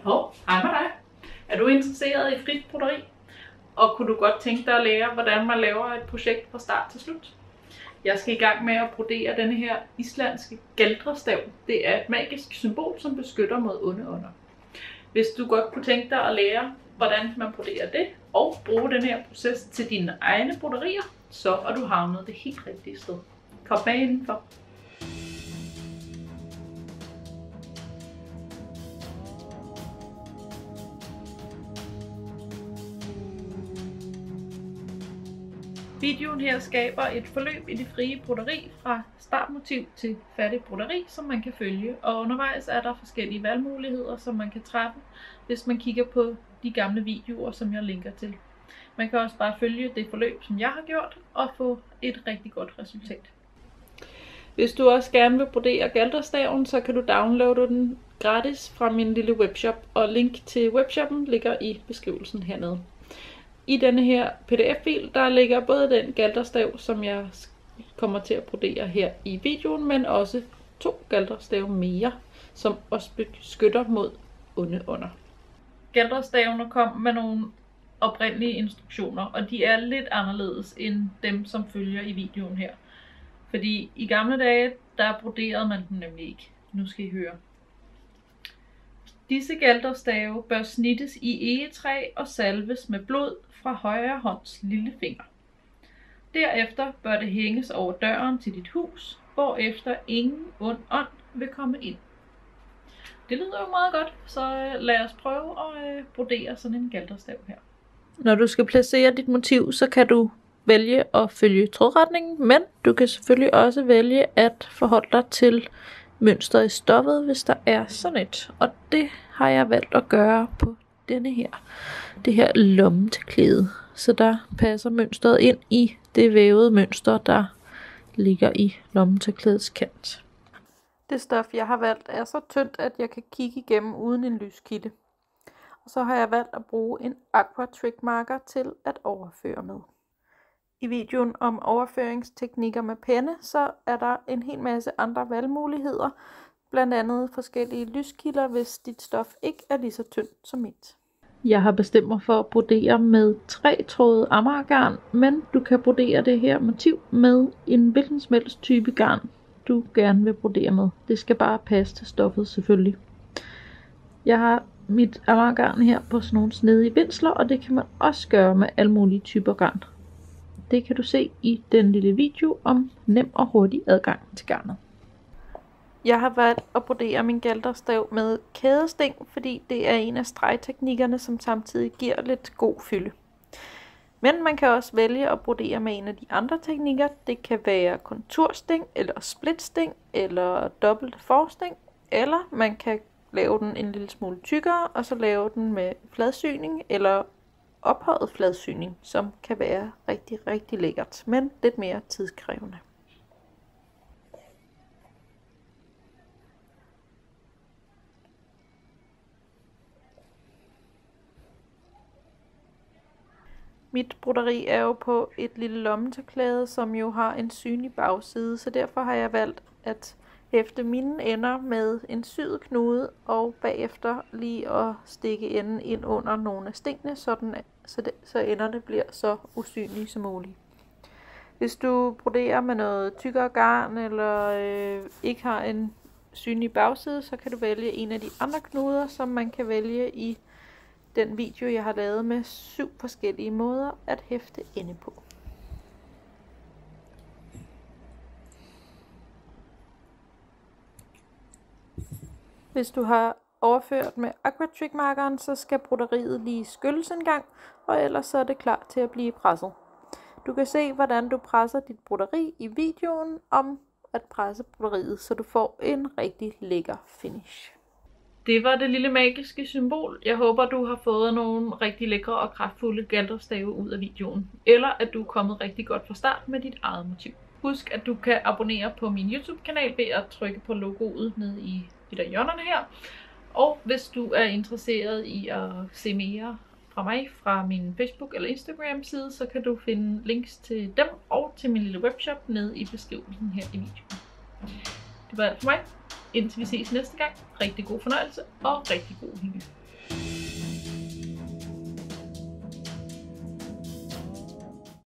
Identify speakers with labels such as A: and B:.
A: Hej med dig. Er du interesseret i frit broderi? Og kunne du godt tænke dig at lære, hvordan man laver et projekt fra start til slut? Jeg skal i gang med at brodere denne her islandske galdrestav. Det er et magisk symbol, som beskytter mod onde ånder. Hvis du godt kunne tænke dig at lære, hvordan man broderer det, og bruge den her proces til dine egne broderier, så er du havnet det helt rigtige sted. Kom med indenfor. Videoen her skaber et forløb i det frie broderi fra startmotiv til færdig broderi, som man kan følge. Og undervejs er der forskellige valgmuligheder, som man kan træffe, hvis man kigger på de gamle videoer, som jeg linker til. Man kan også bare følge det forløb, som jeg har gjort, og få et rigtig godt resultat. Hvis du også gerne vil brodere galdrestaven, så kan du downloade den gratis fra min lille webshop, og link til webshoppen ligger i beskrivelsen hernede. I denne her pdf-fil, der ligger både den galdrestav, som jeg kommer til at brodere her i videoen, men også 2 galdrestave mere, som også beskytter mod onde ånder. Galdrestavene kom med nogle oprindelige instruktioner, og de er lidt anderledes end dem, som følger i videoen her. Fordi i gamle dage, der broderede man dem nemlig ikke. Nu skal I høre. Disse galdrestave bør snittes i egetræ og salves med blod fra højre hånds lillefinger. Derefter bør det hænges over døren til dit hus, hvorefter ingen ond ånd vil komme ind. Det lyder jo meget godt, så lad os prøve at brodere sådan en galdrestav her. Når du skal placere dit motiv, så kan du vælge at følge trådretningen, men du kan selvfølgelig også vælge at forholde dig til mønstret i stoffet, hvis der er sådan et. Og det har jeg valgt at gøre på denne her. Det her lommetørklæde. Så der passer mønstret ind i det vævede mønster, der ligger i lommetørklædets kant. Det stof, jeg har valgt, er så tyndt, at jeg kan kigge igennem uden en lyskilde. Og så har jeg valgt at bruge en Aqua Trick marker til at overføre med. I videoen om overføringsteknikker med penne, så er der en hel masse andre valgmuligheder, blandt andet forskellige lyskilder, hvis dit stof ikke er lige så tyndt som mit. Jeg har bestemt mig for at brodere med 3-trådet amagergarn, men du kan brodere det her motiv med en hvilken som helst type garn, du gerne vil brodere med. Det skal bare passe til stoffet selvfølgelig. Jeg har mit amagergarn her på sådan nogle snedige vinsler, og det kan man også gøre med alle mulige typer garn. Det kan du se i den lille video om nem og hurtig adgang til garnet. Jeg har valgt at brodere min galdrestav med kædesting, fordi det er en af stregteknikkerne, som samtidig giver lidt god fylde. Men man kan også vælge at brodere med en af de andre teknikker. Det kan være kontursting, eller splitsting, eller dobbelt forsting, eller man kan lave den en lille smule tykkere, og så lave den med fladsyning, eller ophøjet fladsyning, som kan være rigtig, rigtig lækkert, men lidt mere tidskrævende. Mit broderi er jo på et lille lommetørklæde, som jo har en synlig bagside, så derfor har jeg valgt at hæfte mine ender med en syet knude, og bagefter lige at stikke enden ind under nogle af stingene, så enderne bliver så usynlige som muligt. Hvis du broderer med noget tykkere garn, eller ikke har en synlig bagside, så kan du vælge en af de andre knuder, som man kan vælge i den video, jeg har lavet med 7 forskellige måder at hæfte ende på. Hvis du har overført med Aqua Trick markeren, så skal broderiet lige skylles en gang, og ellers så er det klar til at blive presset. Du kan se, hvordan du presser dit broderi i videoen om at presse broderiet, så du får en rigtig lækker finish. Det var det lille magiske symbol. Jeg håber, du har fået nogle rigtig lækre og kraftfulde galdrestave ud af videoen. Eller at du er kommet rigtig godt fra start med dit eget motiv. Husk, at du kan abonnere på min YouTube-kanal ved at trykke på logoet nede i et af hjørnerne her. Og hvis du er interesseret i at se mere fra mig fra min Facebook eller Instagram side, så kan du finde links til dem og til min lille webshop nede i beskrivelsen her i videoen. Det var alt for mig. Indtil vi ses næste gang. Rigtig god fornøjelse og rigtig god hygge. hej.